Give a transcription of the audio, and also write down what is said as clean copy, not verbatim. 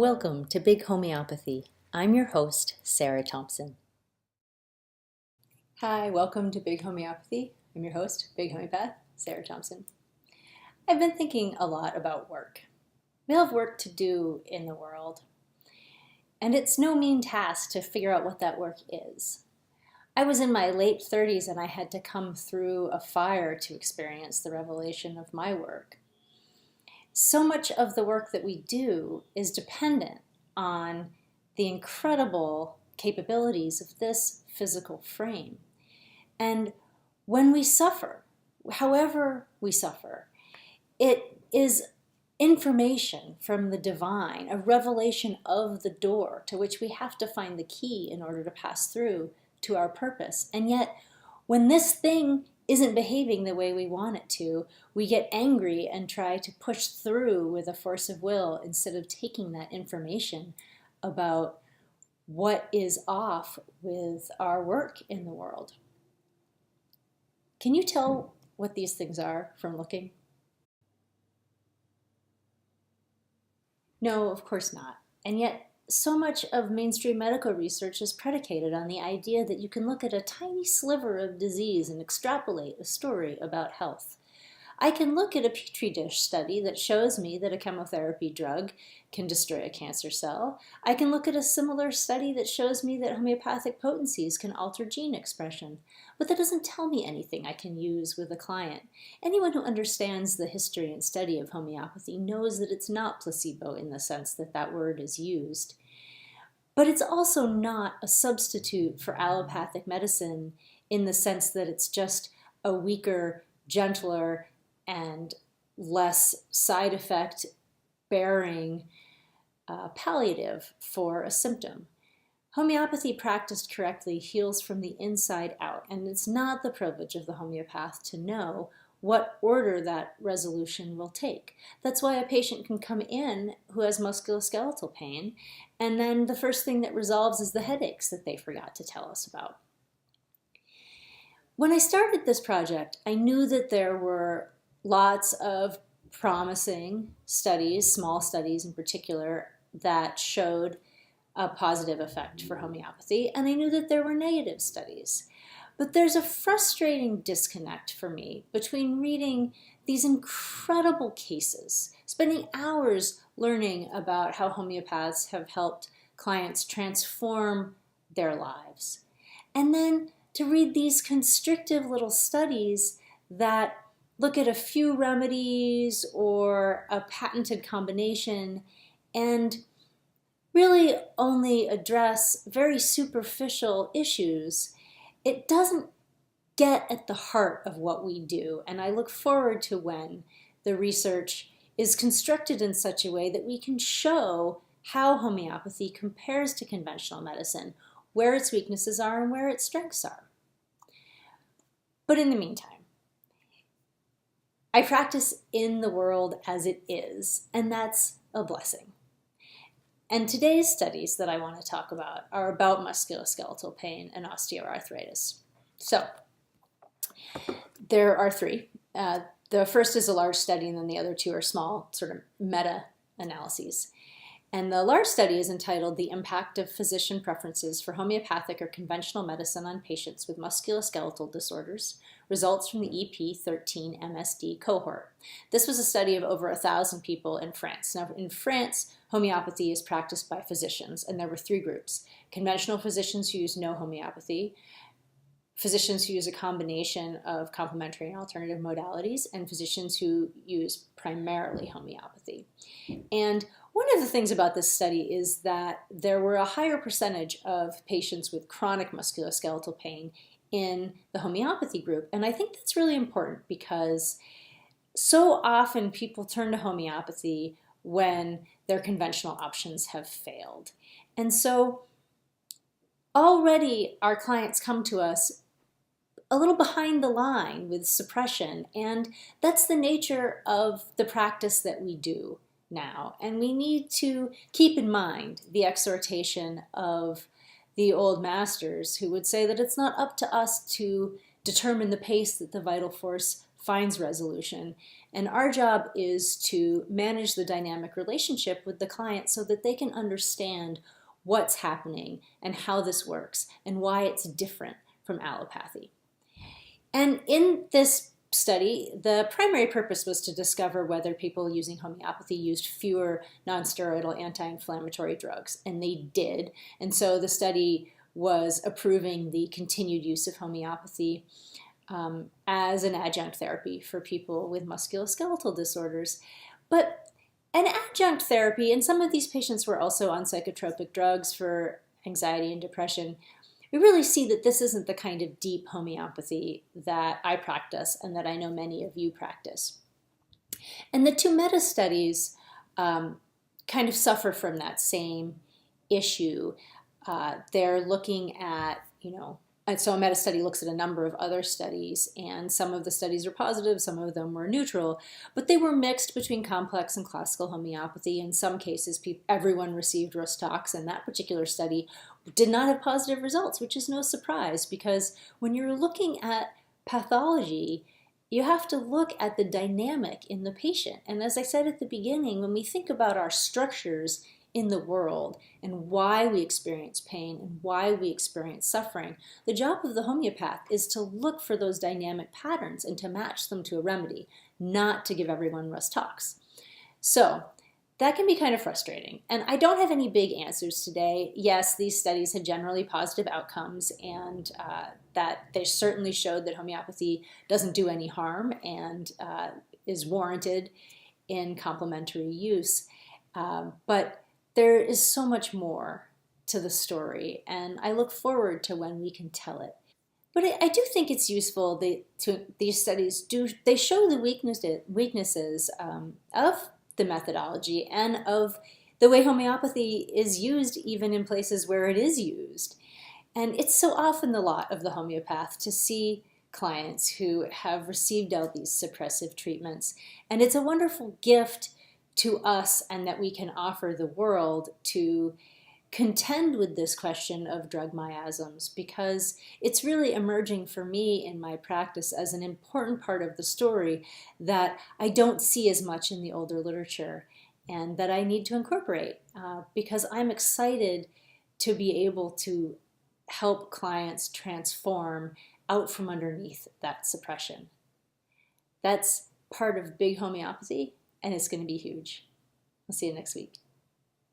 Welcome to Big Homeopathy. I'm your host, Sarah Thompson. Hi, welcome to Big Homeopathy. I'm your host, Big Homeopath, Sarah Thompson. I've been thinking a lot about work. We all have work to do in the world, and it's no mean task to figure out what that work is. I was in my late 30s and I had to come through a fire to experience the revelation of my work. So much of the work that we do is dependent on the incredible capabilities of this physical frame. And when we suffer, however we suffer, it is information from the divine, a revelation of the door to which we have to find the key in order to pass through to our purpose. And yet, when this thing isn't behaving the way we want it to, we get angry and try to push through with a force of will instead of taking that information about what is off with our work in the world. Can you tell what these things are from looking? No, of course not. And yet, so much of mainstream medical research is predicated on the idea that you can look at a tiny sliver of disease and extrapolate a story about health. I can look at a petri dish study that shows me that a chemotherapy drug can destroy a cancer cell. I can look at a similar study that shows me that homeopathic potencies can alter gene expression. But that doesn't tell me anything I can use with a client. Anyone who understands the history and study of homeopathy knows that it's not placebo in the sense that that word is used. But it's also not a substitute for allopathic medicine in the sense that it's just a weaker, gentler, and less side effect bearing palliative for a symptom. Homeopathy practiced correctly heals from the inside out, and it's not the privilege of the homeopath to know what order that resolution will take. That's why a patient can come in who has musculoskeletal pain, and then the first thing that resolves is the headaches that they forgot to tell us about. When I started this project, I knew that there were lots of promising studies, small studies in particular, that showed a positive effect for homeopathy, and I knew that there were negative studies. But there's a frustrating disconnect for me between reading these incredible cases, spending hours learning about how homeopaths have helped clients transform their lives, and then to read these constrictive little studies that look at a few remedies or a patented combination and really only address very superficial issues. It doesn't get at the heart of what we do, and I look forward to when the research is constructed in such a way that we can show how homeopathy compares to conventional medicine, where its weaknesses are and where its strengths are. But in the meantime, I practice in the world as it is, and that's a blessing. And today's studies that I want to talk about are about musculoskeletal pain and osteoarthritis. So, there are three. The first is a large study, and then the other two are small, sort of meta-analyses. And the large study is entitled The Impact of Physician Preferences for Homeopathic or Conventional Medicine on Patients with Musculoskeletal Disorders, Results from the EP13 MSD cohort. This was a study of over 1,000 people in France. Now, in France, homeopathy is practiced by physicians, and there were three groups: conventional physicians who use no homeopathy, physicians who use a combination of complementary and alternative modalities, and physicians who use primarily homeopathy. And one of the things about this study is that there were a higher percentage of patients with chronic musculoskeletal pain in the homeopathy group. And I think that's really important because so often people turn to homeopathy when their conventional options have failed. And so already our clients come to us a little behind the line with suppression, and that's the nature of the practice that we do now. And we need to keep in mind the exhortation of the old masters who would say that it's not up to us to determine the pace that the vital force finds resolution. And our job is to manage the dynamic relationship with the client so that they can understand what's happening and how this works and why it's different from allopathy. And in this study, the primary purpose was to discover whether people using homeopathy used fewer nonsteroidal anti-inflammatory drugs, and they did. And so the study was approving the continued use of homeopathy as an adjunct therapy for people with musculoskeletal disorders. But an adjunct therapy, and some of these patients were also on psychotropic drugs for anxiety and depression, we really see that this isn't the kind of deep homeopathy that I practice and that I know many of you practice. And the two meta-studies kind of suffer from that same issue. They're looking at, so a meta-study looks at a number of other studies, and some of the studies are positive, some of them were neutral, but they were mixed between complex and classical homeopathy. In some cases, everyone received Rus-Tox, and that particular study did not have positive results, which is no surprise, because when you're looking at pathology, you have to look at the dynamic in the patient. And as I said at the beginning, when we think about our structures in the world and why we experience pain and why we experience suffering, the job of the homeopath is to look for those dynamic patterns and to match them to a remedy, not to give everyone Rus-Tox. So that can be kind of frustrating. And I don't have any big answers today. Yes, these studies had generally positive outcomes, and that they certainly showed that homeopathy doesn't do any harm and is warranted in complementary use. But there is so much more to the story, and I look forward to when we can tell it. But I do think it's useful these studies they show the weaknesses of the methodology and of the way homeopathy is used even in places where it is used. And it's so often the lot of the homeopath to see clients who have received all these suppressive treatments. And it's a wonderful gift to us and that we can offer the world to contend with this question of drug miasms, because it's really emerging for me in my practice as an important part of the story that I don't see as much in the older literature and that I need to incorporate because I'm excited to be able to help clients transform out from underneath that suppression. That's part of big homeopathy, and it's going to be huge. I'll see you next week.